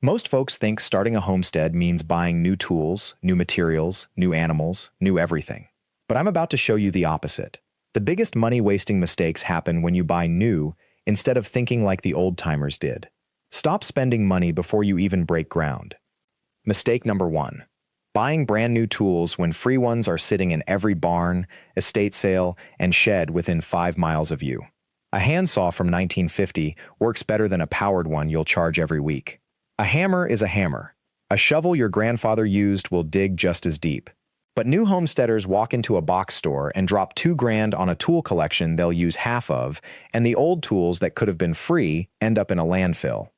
Most folks think starting a homestead means buying new tools, new materials, new animals, new everything. But I'm about to show you the opposite. The biggest money-wasting mistakes happen when you buy new instead of thinking like the old-timers did. Stop spending money before you even break ground. Mistake number 1. Buying brand new tools when free ones are sitting in every barn, estate sale, and shed within 5 miles of you. A handsaw from 1950 works better than a powered one you'll charge every week. A hammer is a hammer. A shovel your grandfather used will dig just as deep. But new homesteaders walk into a box store and drop $2,000 on a tool collection they'll use half of, and the old tools that could have been free end up in a landfill.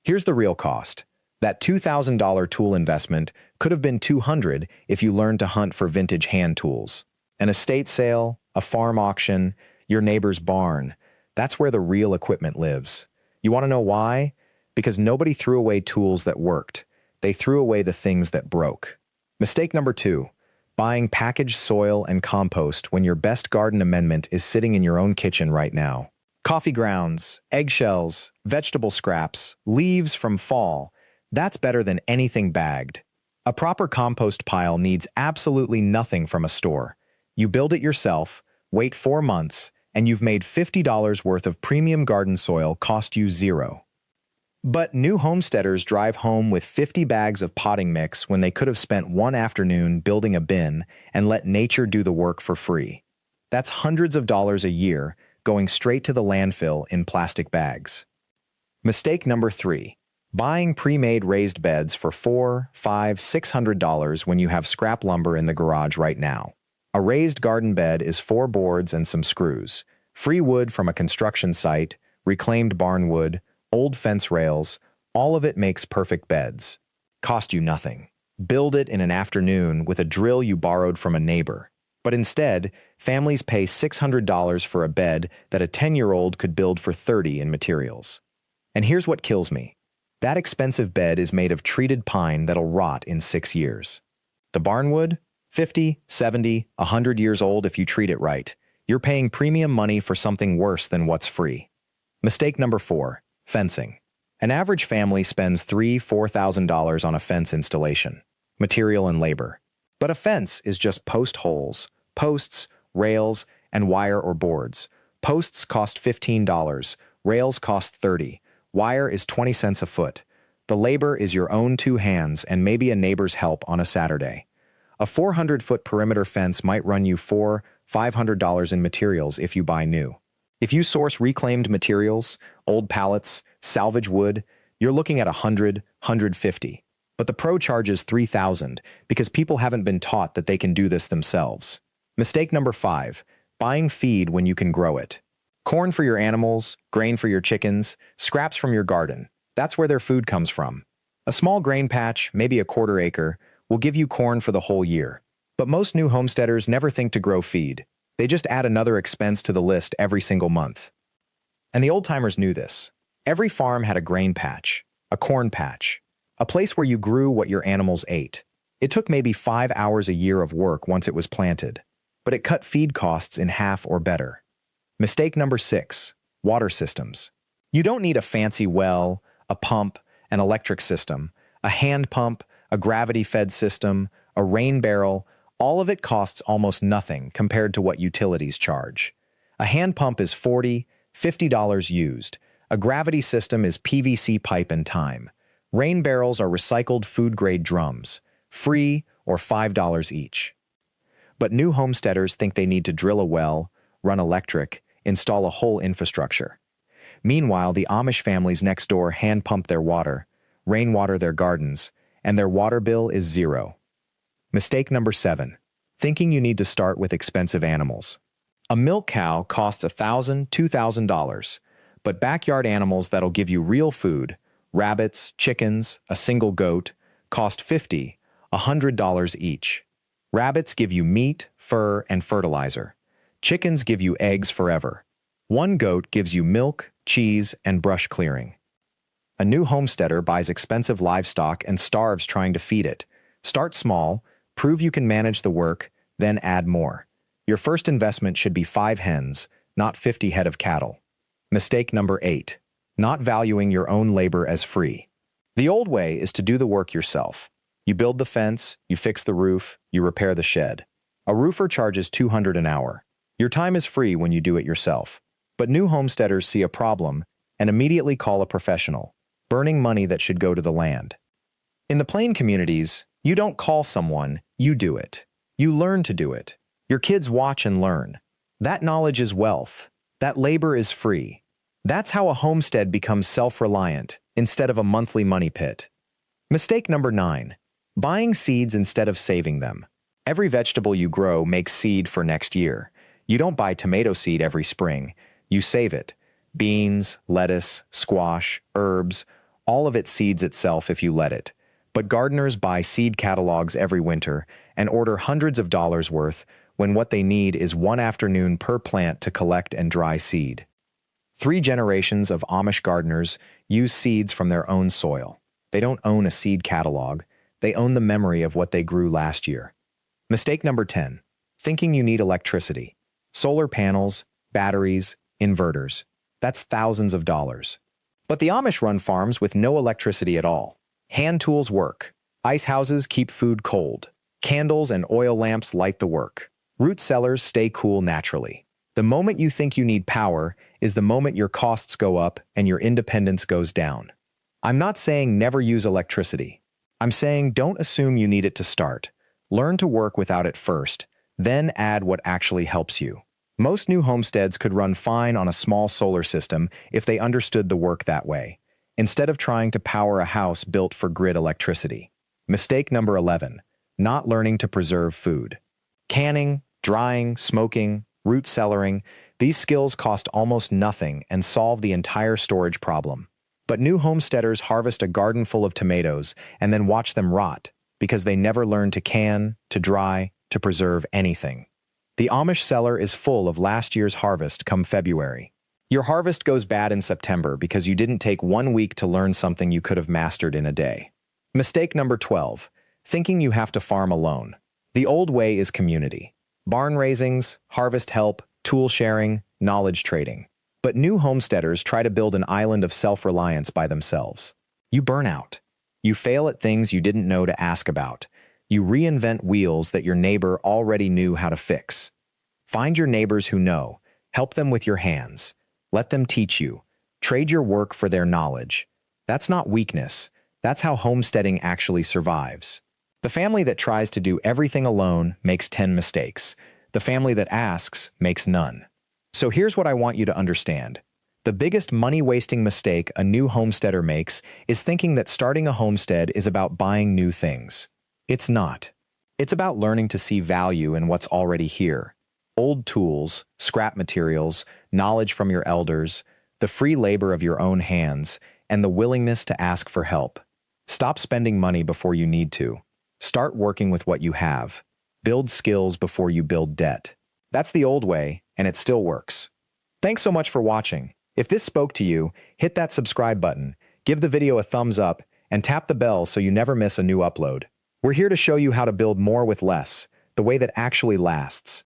Here's the real cost. That $2,000 tool investment could have been $200 if you learned to hunt for vintage hand tools. An estate sale, a farm auction, your neighbor's barn. That's where the real equipment lives. You want to know why? Because nobody threw away tools that worked. They threw away the things that broke. Mistake number 2. Buying packaged soil and compost when your best garden amendment is sitting in your own kitchen right now. Coffee grounds, eggshells, vegetable scraps, leaves from fall. That's better than anything bagged. A proper compost pile needs absolutely nothing from a store. You build it yourself, wait 4 months, and you've made $50 worth of premium garden soil cost you zero. But new homesteaders drive home with 50 bags of potting mix when they could have spent one afternoon building a bin and let nature do the work for free. That's hundreds of dollars a year going straight to the landfill in plastic bags. Mistake number 3. Buying pre-made raised beds for $400, $500, $600 when you have scrap lumber in the garage right now. A raised garden bed is 4 boards and some screws, free wood from a construction site, reclaimed barn wood, old fence rails, all of it makes perfect beds. Cost you nothing. Build it in an afternoon with a drill you borrowed from a neighbor. But instead, families pay $600 for a bed that a 10-year-old could build for $30 in materials. And here's what kills me. That expensive bed is made of treated pine that'll rot in 6 years. The barnwood? 50, 70, 100 years old if you treat it right. You're paying premium money for something worse than what's free. Mistake number 4. Fencing. An average family spends $3,000 to $4,000 on a fence installation, material and labor. But a fence is just post holes, posts, rails, and wire or boards. Posts cost $15, rails cost $30, wire is 20 cents a foot. The labor is your own 2 hands and maybe a neighbor's help on a Saturday. A 400-foot perimeter fence might run you $400, $500 in materials if you buy new. If you source reclaimed materials, old pallets, salvage wood, you're looking at $100, $150. But the pro charges $3,000 because people haven't been taught that they can do this themselves. Mistake number 5. Buying feed when you can grow it. Corn for your animals, grain for your chickens, scraps from your garden. That's where their food comes from. A small grain patch, maybe a 1/4 acre, will give you corn for the whole year. But most new homesteaders never think to grow feed. They just add another expense to the list every single month. And the old-timers knew this. Every farm had a grain patch, a corn patch, a place where you grew what your animals ate. It took maybe 5 hours a year of work once it was planted, but it cut feed costs in half or better. Mistake number 6. Water systems. You don't need a fancy well, a pump, an electric system, a hand pump, a gravity-fed system, a rain barrel. All of it costs almost nothing compared to what utilities charge. A hand pump is $40, $50 used. A gravity system is PVC pipe and time. Rain barrels are recycled food-grade drums, free or $5 each. But new homesteaders think they need to drill a well, run electric, install a whole infrastructure. Meanwhile, the Amish families next door hand pump their water, rainwater their gardens, and their water bill is zero. Mistake number 7. Thinking you need to start with expensive animals. A milk cow costs $1,000, $2,000, but backyard animals that'll give you real food, rabbits, chickens, a single goat, cost $50, $100 each. Rabbits give you meat, fur, and fertilizer. Chickens give you eggs forever. One goat gives you milk, cheese, and brush clearing. A new homesteader buys expensive livestock and starves trying to feed it. Start small, prove you can manage the work, then add more. Your first investment should be 5 hens, not 50 head of cattle. Mistake number 8. Not valuing your own labor as free. The old way is to do the work yourself. You build the fence, you fix the roof, you repair the shed. A roofer charges $200 an hour. Your time is free when you do it yourself. But new homesteaders see a problem and immediately call a professional, burning money that should go to the land. In the plain communities, you don't call someone, you do it. You learn to do it. Your kids watch and learn. That knowledge is wealth. That labor is free. That's how a homestead becomes self-reliant instead of a monthly money pit. Mistake number 9. Buying seeds instead of saving them. Every vegetable you grow makes seed for next year. You don't buy tomato seed every spring. You save it. Beans, lettuce, squash, herbs, all of it seeds itself if you let it. But gardeners buy seed catalogs every winter and order hundreds of dollars worth when what they need is one afternoon per plant to collect and dry seed. 3 generations of Amish gardeners use seeds from their own soil. They don't own a seed catalog. They own the memory of what they grew last year. Mistake number 10. Thinking you need electricity. Solar panels, batteries, inverters. That's thousands of dollars. But the Amish run farms with no electricity at all. Hand tools work. Ice houses keep food cold. Candles and oil lamps light the work. Root cellars stay cool naturally. The moment you think you need power is the moment your costs go up and your independence goes down. I'm not saying never use electricity. I'm saying don't assume you need it to start. Learn to work without it first, then add what actually helps you. Most new homesteads could run fine on a small solar system if they understood the work that way, instead of trying to power a house built for grid electricity. Mistake number 11. Not learning to preserve food. Canning, drying, smoking, root cellaring, these skills cost almost nothing and solve the entire storage problem. But new homesteaders harvest a garden full of tomatoes and then watch them rot because they never learned to can, to dry, to preserve anything. The Amish cellar is full of last year's harvest come February. Your harvest goes bad in September because you didn't take 1 week to learn something you could have mastered in a day. Mistake number 12. Thinking you have to farm alone. The old way is community. Barn raisings, harvest help, tool sharing, knowledge trading. But new homesteaders try to build an island of self-reliance by themselves. You burn out. You fail at things you didn't know to ask about. You reinvent wheels that your neighbor already knew how to fix. Find your neighbors who know. Help them with your hands. Let them teach you. Trade your work for their knowledge. That's not weakness. That's how homesteading actually survives. The family that tries to do everything alone makes 10 mistakes. The family that asks makes none. So here's what I want you to understand. The biggest money-wasting mistake a new homesteader makes is thinking that starting a homestead is about buying new things. It's not. It's about learning to see value in what's already here. Old tools, scrap materials, knowledge from your elders, the free labor of your own hands, and the willingness to ask for help. Stop spending money before you need to. Start working with what you have. Build skills before you build debt. That's the old way, and it still works. Thanks so much for watching. If this spoke to you, hit that subscribe button, give the video a thumbs up, and tap the bell so you never miss a new upload. We're here to show you how to build more with less, the way that actually lasts.